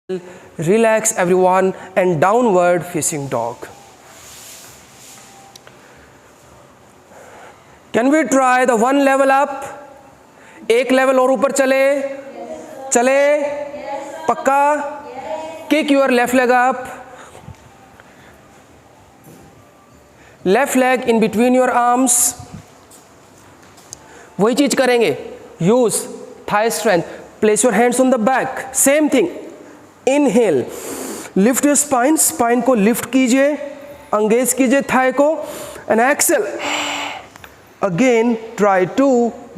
Relax everyone and downward facing dog. Can we try the one level up? एक level और ऊपर चले चले पक्का? Kick your left leg up. Left leg in between your arms. वही चीज करेंगे. Use thigh strength. Place your hands on the back. Same thing. Inhale. Lift your spine. Spine को lift कीजिए. Engage कीजिए thigh को. And exhale. Again, try to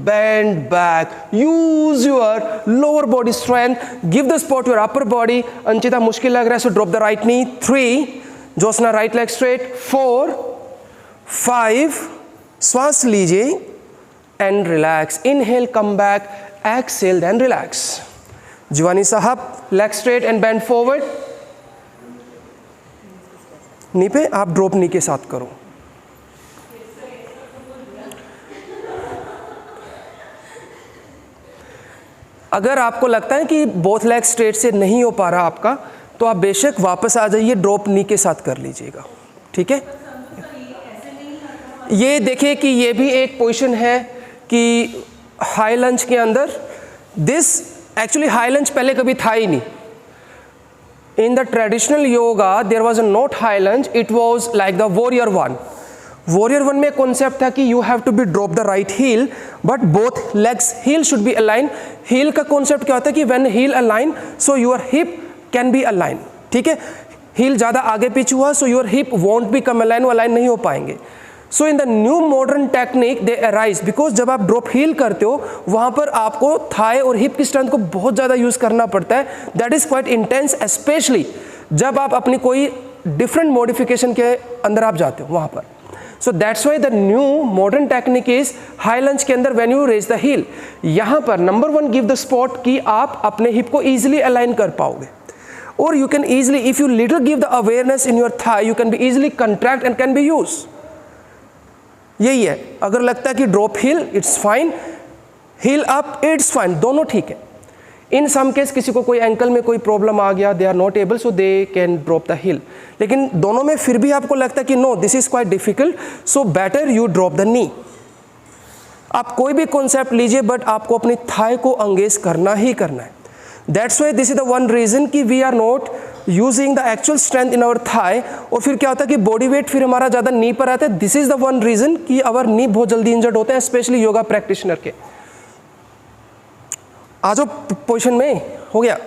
bend back. Use your lower body strength. Give the support to your upper body. Anchita मुश्किल लग रहा है, so drop the right knee. 3. Joshna right leg straight. 4, 5. श्वास लीजिए and relax. Inhale, come back. Exhale, then relax. Jiwani साहब, leg straight and bend forward. नी पे आप drop नी के साथ करो. अगर आपको लगता है कि बोथ लेग स्ट्रेट से नहीं हो पा रहा आपका, तो आप बेशक वापस आ जाइए, ड्रॉप नी के साथ कर लीजिएगा. ठीक है. ये देखिए कि ये भी एक पोजीशन है कि हाई लंज के अंदर दिस एक्चुअली हाई लंज पहले कभी था ही नहीं. In the traditional yoga there was a not high lunge, it was like the warrior one. Warrior one में कॉन्सेप्ट था कि you have to be drop the right heel but both legs heel should be align. Heel का concept क्या होता है कि when heel align so your hip can be align. ठीक है. हील ज़्यादा आगे पीछे हुआ so your hip won't B come align, वो अलाइन नहीं हो पाएंगे. So in the new modern technique they arise because जब आप ड्रॉप हील करते हो वहाँ पर आपको थाई और हिप की स्ट्रेंथ को बहुत ज़्यादा यूज़ करना पड़ता है. That is quite intense, specially जब आप अपनी कोई डिफरेंट मॉडिफिकेशन के अंदर आप जाते हो वहाँ पर. So that's why the new modern technique is high lunge के अंदर when you raise the heel, यहाँ पर नंबर 1 गिव द स्पॉट कि आप अपने हिप को ईजिली अलाइन कर पाओगे. और you can easily if you little give the awareness in your thigh you can be easily contract and can be use. यही है. अगर लगता है कि drop heel it's fine, heel up it's fine, दोनों ठीक है. इन सम केस किसी को कोई एंकल में कोई प्रॉब्लम आ गया, they are not able so they can drop the heel. लेकिन दोनों में फिर भी आपको लगता है कि no this is quite difficult, so better you drop the knee. आप कोई भी कॉन्सेप्ट लीजिए बट आपको अपनी थाई को एंगेज करना ही करना है. That's why this is the one reason कि we are not using the actual strength in our thigh. और फिर क्या होता है कि बॉडी वेट फिर हमारा ज़्यादा नी पर आता है. This is the one reason कि आवर नी बहुत जल्दी इंजर्ड होते हैं, स्पेशली योगा प्रैक्टिशनर के. आ जाओ पोजिशन में. हो गया.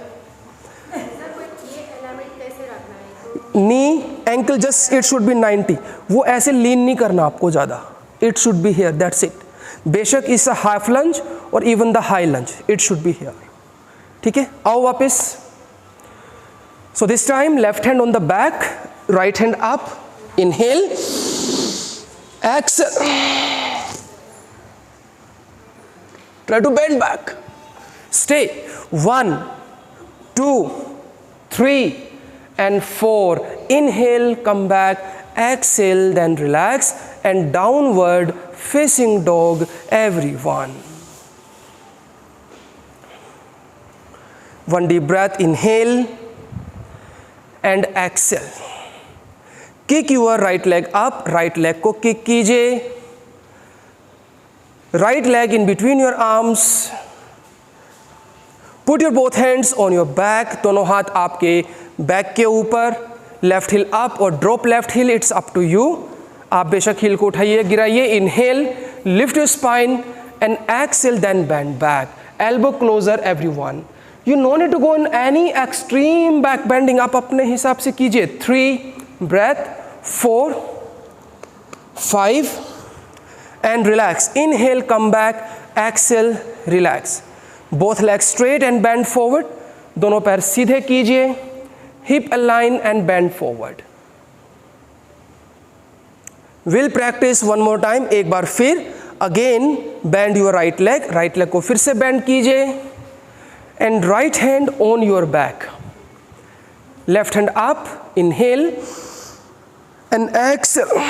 Knee ankle just it should be 90. वो ऐसे लीन नहीं करना आपको ज़्यादा, it should be here, that's it. बेशक इस हाफ लंज और even the high lunge it should be here. ठीक है. आओ वापस. So this time left hand on the back, right hand up. Inhale, exhale, try to bend back. Stay. 1, 2, 3 and 4. Inhale, come back. Exhale, then relax and downward facing dog everyone. One deep breath. Inhale and exhale. Kick your right leg up. Right leg को kick कीजिए. Right leg in between your arms. Put your both hands on your back. दोनों हाथ आपके back के ऊपर. Left heel up और drop left heel, it's up to you. आप बेशक हिल को उठाइए, गिराइए. Inhale, lift your spine and exhale, then bend back. Elbow closer everyone. You no need to go in any extreme back bending, आप अपने हिसाब से कीजिए. 3 breath, 4, 5 and relax. Inhale, come back. Exhale, relax. Both leg straight and bend forward. दोनों पैर सीधे कीजिए. Hip align and bend forward. Will practice one more time. एक बार फिर. Again bend your right leg. Right leg को फिर से बेंड कीजिए and right hand on your back. Left hand up. Inhale and exhale.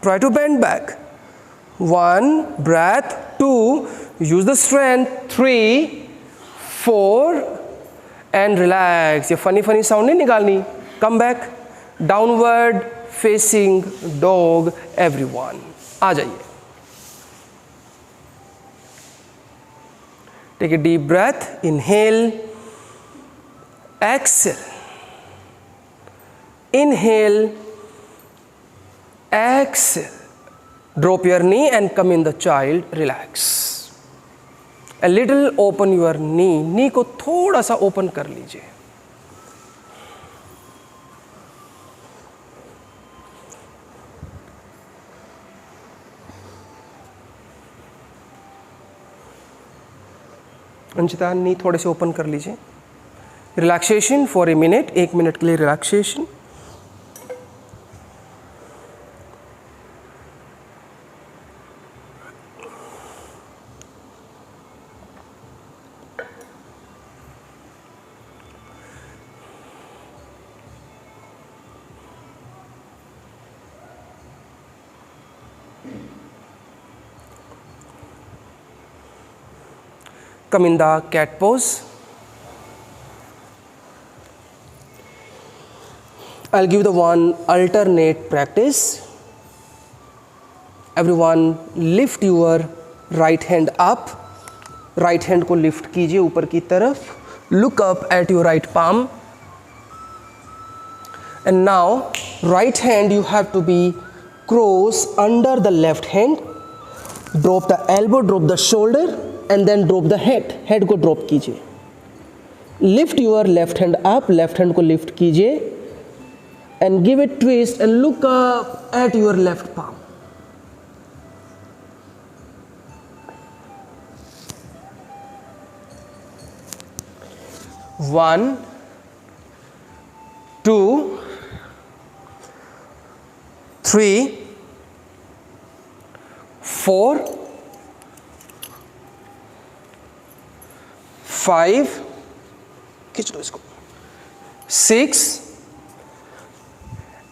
Try to bend back. 1 breath, 2 use the strength, 3 4 and relax. ये funny funny sound नहीं निकालनी. Come back, downward facing dog. Everyone आ जाइए. Take a deep breath. Inhale, exhale, inhale, exhale. Drop your knee and come in the child. Relax. A little open your knee. knee को थोड़ा सा open कर लीजिए. अंशिता, नी थोड़े से ओपन कर लीजिए. Relaxation for a minute. 1 minute के लिए relaxation. Come in the cat pose. I'll give the one alternate practice. Everyone lift your right hand up. Right hand को lift कीजिए ऊपर की तरफ. Look up at your right palm. And now right hand you have to be cross under the left hand. Drop the elbow, drop the shoulder and then drop the head. Head को drop कीजिए. Lift your left hand up. Left hand को lift कीजिए. And give it twist and look up at your left palm. One, 2, 3, 4, 5, खींच लो इसको, 6,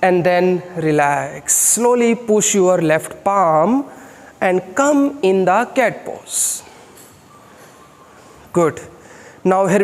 and then relax. Slowly push your left palm and come in the cat pose. Good. Now here